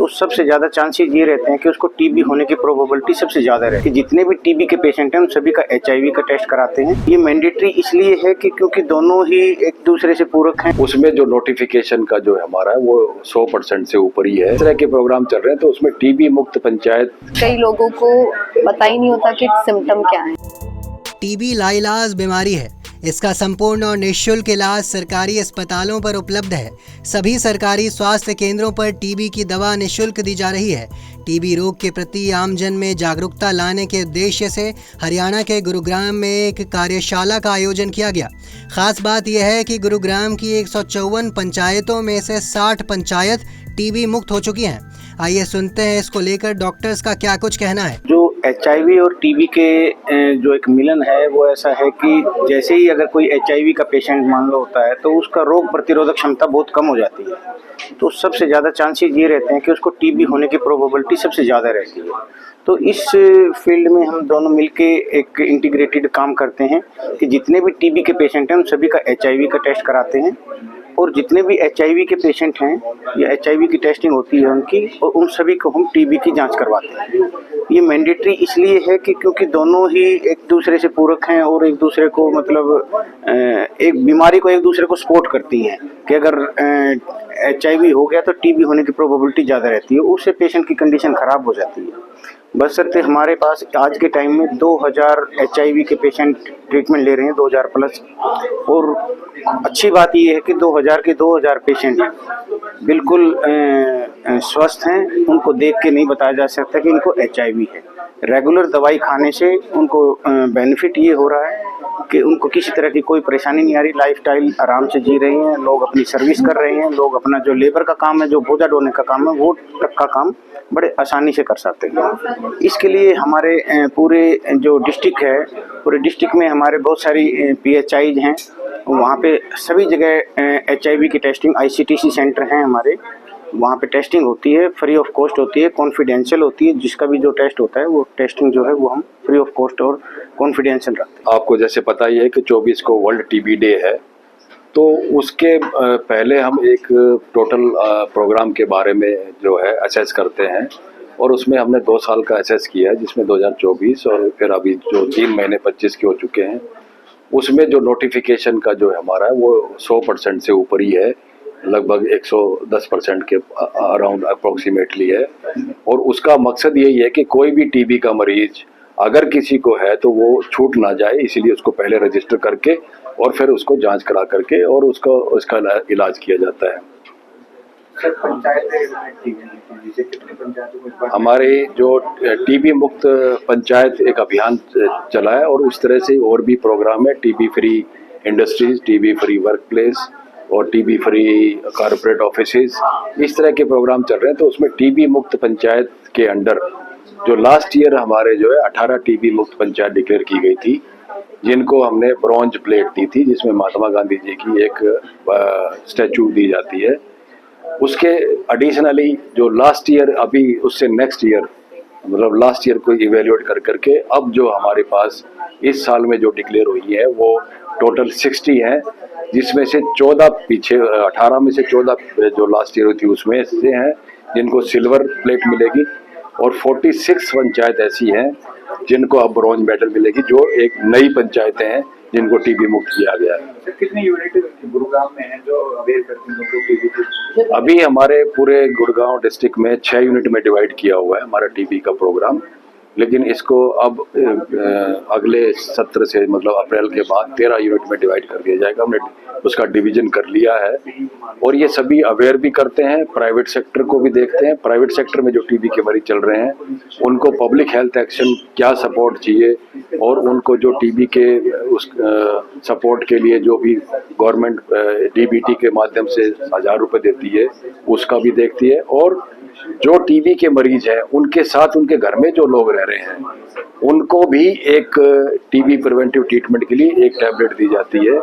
तो सबसे ज़्यादा चांसेस ये रहते हैं कि उसको टीबी होने की प्रोबेबिलिटी सबसे ज़्यादा रहती है। जितने भी टीबी के पेशेंट हैं उन सभी का एचआईवी का टेस्ट कराते हैं। ये मैंडेटरी इसलिए है कि क्योंकि दोनों ही एक दूसरे से पूरक हैं। उसमें जो नोटिफिकेशन का जो हमारा है वो 100% से ऊपर ही है। इस तरह के प्रोग्राम चल रहे हैं तो उसमें टीबी मुक्त पंचायत। कई लोगों को पता ही नहीं होता कि सिम्टम क्या है। टीबी लाइलाज बीमारी है। इसका संपूर्ण और निःशुल्क इलाज सरकारी अस्पतालों पर उपलब्ध है। सभी सरकारी स्वास्थ्य केंद्रों पर टीबी की दवा निःशुल्क दी जा रही है। टीबी रोग के प्रति आमजन में जागरूकता लाने के उद्देश्य से हरियाणा के गुरुग्राम में एक कार्यशाला का आयोजन किया गया। खास बात यह है कि गुरुग्राम की 154 पंचायतों में से 60 पंचायत टीबी मुक्त हो चुकी हैं। आइए सुनते हैं इसको लेकर डॉक्टर्स का क्या कुछ कहना है। जो एचआईवी और टीबी के जो एक मिलन है वो ऐसा है कि जैसे ही अगर कोई एचआईवी का पेशेंट मान लो होता है तो उसका रोग प्रतिरोधक क्षमता बहुत कम हो जाती है। तो सबसे ज़्यादा चांसेस ये रहते हैं कि उसको टीबी होने की प्रोबेबिलिटी सबसे ज़्यादा रहती है। तो इस फील्ड में हम दोनों मिलके एक इंटीग्रेटेड काम करते हैं कि जितने भी टीबी के पेशेंट हैं उन सभी का एचआईवी का टेस्ट कराते हैं और जितने भी एचआईवी के पेशेंट हैं या एचआईवी की टेस्टिंग होती है उनकी, और उन सभी को हम टीबी की जांच करवाते हैं। ये मैंडेटरी इसलिए है कि क्योंकि दोनों ही एक दूसरे से पूरक हैं और एक दूसरे को मतलब एक बीमारी को एक दूसरे को सपोर्ट करती हैं कि अगर एचआईवी हो गया तो टीबी होने की प्रोबेबिलिटी ज़्यादा रहती है, उससे पेशेंट की कंडीशन ख़राब हो जाती है। बशर्ते हमारे पास आज के टाइम में 2000 एचआईवी के पेशेंट ट्रीटमेंट ले रहे हैं, 2000 प्लस। और अच्छी बात ये है कि 2000 के 2000 पेशेंट बिल्कुल स्वस्थ हैं। उनको देख के नहीं बताया जा सकता कि इनको एचआईवी है। रेगुलर दवाई खाने से उनको बेनिफिट ये हो रहा है कि उनको किसी तरह की कोई परेशानी नहीं आ रही। लाइफस्टाइल आराम से जी रहे हैं, लोग अपनी सर्विस कर रहे हैं, लोग अपना जो लेबर का काम है, जो बोझा ढोने का काम है, वो तक का काम बड़े आसानी से कर सकते हैं। इसके लिए हमारे पूरे जो डिस्ट्रिक्ट है, पूरे डिस्ट्रिक्ट में हमारे बहुत सारी पीएचआईज हैं। वहाँ पे सभी जगह एचआईवी की टेस्टिंग, आईसीटीसी सेंटर हैं हमारे, वहाँ पे टेस्टिंग होती है, फ्री ऑफ कॉस्ट होती है, कॉन्फिडेंशियल होती है। जिसका भी जो टेस्ट होता है वो टेस्टिंग जो है वो हम फ्री ऑफ कॉस्ट और कॉन्फिडेंशियल रखते हैं। आपको जैसे पता ही है कि 24 को वर्ल्ड टीबी डे है, तो उसके पहले हम एक टोटल प्रोग्राम के बारे में जो है असेस करते हैं और उसमें हमने 2 साल का असेस किया है, जिसमें 2024 और फिर अभी जो 3 महीने 25 के हो चुके हैं। उसमें जो नोटिफिकेशन का जो हमारा है वो 100% से ऊपर ही है, लगभग 110% के अराउंड अप्रोक्सीमेटली है। और उसका मकसद यही है कि कोई भी टीबी का मरीज अगर किसी को है तो वो छूट ना जाए, इसीलिए उसको पहले रजिस्टर करके और फिर उसको जांच करा करके और उसका इलाज किया जाता है। हमारे जो टीबी मुक्त पंचायत एक अभियान चला है और उस तरह से और भी प्रोग्राम है। TB free industries, TB free work place और टीबी फ्री कॉर्पोरेट ऑफिसेज, इस तरह के प्रोग्राम चल रहे हैं। तो उसमें टीबी मुक्त पंचायत के अंडर जो लास्ट ईयर हमारे जो है 18 टीबी मुक्त पंचायत डिक्लेयर की गई थी, जिनको हमने ब्रॉन्ज प्लेट दी थी, जिसमें महात्मा गांधी जी की एक स्टैचू दी जाती है। उसके एडिशनली जो लास्ट ईयर, अभी उससे नेक्स्ट ईयर, मतलब लास्ट ईयर को इवेल्युएट कर करके अब जो हमारे पास इस साल में जो डिक्लेयर हुई है वो टोटल 60 हैं, जिसमें से 14 पीछे 18 में से 14 जो लास्ट ईयर हुई थी उसमें से हैं जिनको सिल्वर प्लेट मिलेगी और 46 पंचायत ऐसी हैं जिनको अब ब्रॉन्ज मेडल मिलेगी, जो एक नई पंचायतें हैं जिनको टीबी मुक्त किया गया है। कितनी यूनिट गुरुग्राम में है जो अवेयर करती हैं टीबी की? अभी हमारे पूरे गुड़गांव डिस्ट्रिक्ट में 6 यूनिट में डिवाइड किया हुआ है हमारा टीबी का प्रोग्राम, लेकिन इसको अब अगले सत्र से मतलब अप्रैल के बाद 13 यूनिट में डिवाइड कर दिया जाएगा। हमने उसका डिवीजन कर लिया है और ये सभी अवेयर भी करते हैं, प्राइवेट सेक्टर को भी देखते हैं। प्राइवेट सेक्टर में जो टीबी के मरीज चल रहे हैं उनको पब्लिक हेल्थ एक्शन क्या सपोर्ट चाहिए और उनको जो टीबी के उस सपोर्ट के लिए जो भी गवर्नमेंट डीबीटी के माध्यम से 1000 रुपये देती है उसका भी देखती है। और जो टीबी के मरीज हैं उनके साथ उनके घर में जो लोग रह रहे हैं उनको भी एक टीबी प्रिवेंटिव ट्रीटमेंट के लिए एक टैबलेट दी जाती है।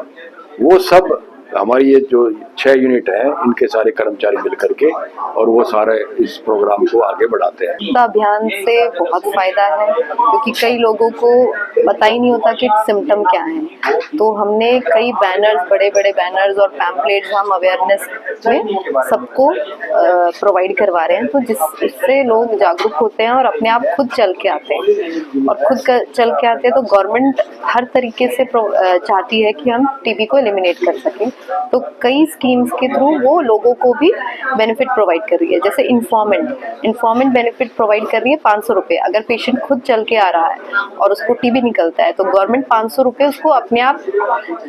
वो सब हमारी ये जो 6 यूनिट हैं इनके सारे कर्मचारी मिल करके और वो सारे इस प्रोग्राम को आगे बढ़ाते हैं। तो अभियान से बहुत फायदा है क्योंकि कई लोगों को पता ही नहीं होता कि सिम्टम क्या है। तो हमने कई बैनर्स, बड़े बड़े बैनर्स और पैम्पलेट्स हम अवेयरनेस में सबको प्रोवाइड करवा रहे हैं, तो इससे लोग जागरूक होते हैं और अपने आप खुद चल के आते हैं। और खुद चल के आते हैं तो गवर्नमेंट हर तरीके से चाहती है कि हम टीबी को एलिमिनेट कर सकें। तो कई स्कीम्स के थ्रू वो लोगों को भी बेनिफिट प्रोवाइड कर रही है। जैसे इन्फॉर्मेंट बेनिफिट प्रोवाइड कर रही है 500 रुपये। अगर पेशेंट खुद चल के आ रहा है और उसको टीबी निकलता है तो गवर्नमेंट 500 रुपये उसको अपने आप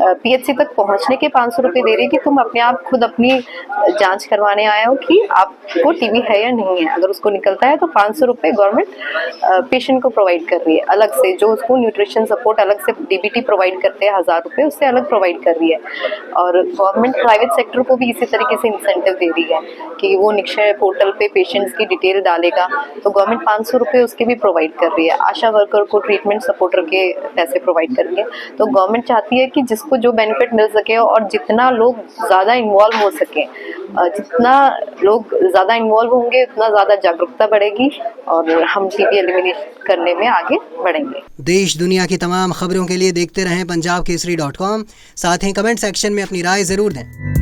पीएचसी तक पहुंचने के 500 रुपये दे रही है कि तुम अपने आप खुद अपनी जांच करवाने आए हो कि आपको टीबी है या नहीं है। अगर उसको निकलता है तो 500 रुपये गवर्नमेंट पेशेंट को प्रोवाइड कर रही है अलग से। जो उसको न्यूट्रिशन सपोर्ट अलग से डीबीटी प्रोवाइड करते हैं 1000 रुपये, उससे अलग प्रोवाइड कर रही है। और गवर्नमेंट प्राइवेट सेक्टर को भी इसी तरीके से इंसेंटिव दे रही है कि वो निक्षय पोर्टल पे पेशेंट्स की डिटेल डालेगा तो गवर्नमेंट 500 रुपये उसके भी प्रोवाइड कर रही है। आशा वर्कर को ट्रीटमेंट सपोर्टर के पैसे प्रोवाइड कर रही है। तो गवर्नमेंट चाहती है कि जिसको जो बेनिफिट मिल सके और जितना लोग ज़्यादा इन्वॉल्व हो सके, जितना लोग ज़्यादा इन्वॉल्व होंगे उतना ज़्यादा जागरूकता बढ़ेगी और हम टीबी एलिमिनेट करने में आगे बढ़ेंगे। देश दुनिया की तमाम खबरों के लिए देखते रहें punjabkesari.com। साथ ही कमेंट सेक्शन में अपनी राय ज़रूर दें।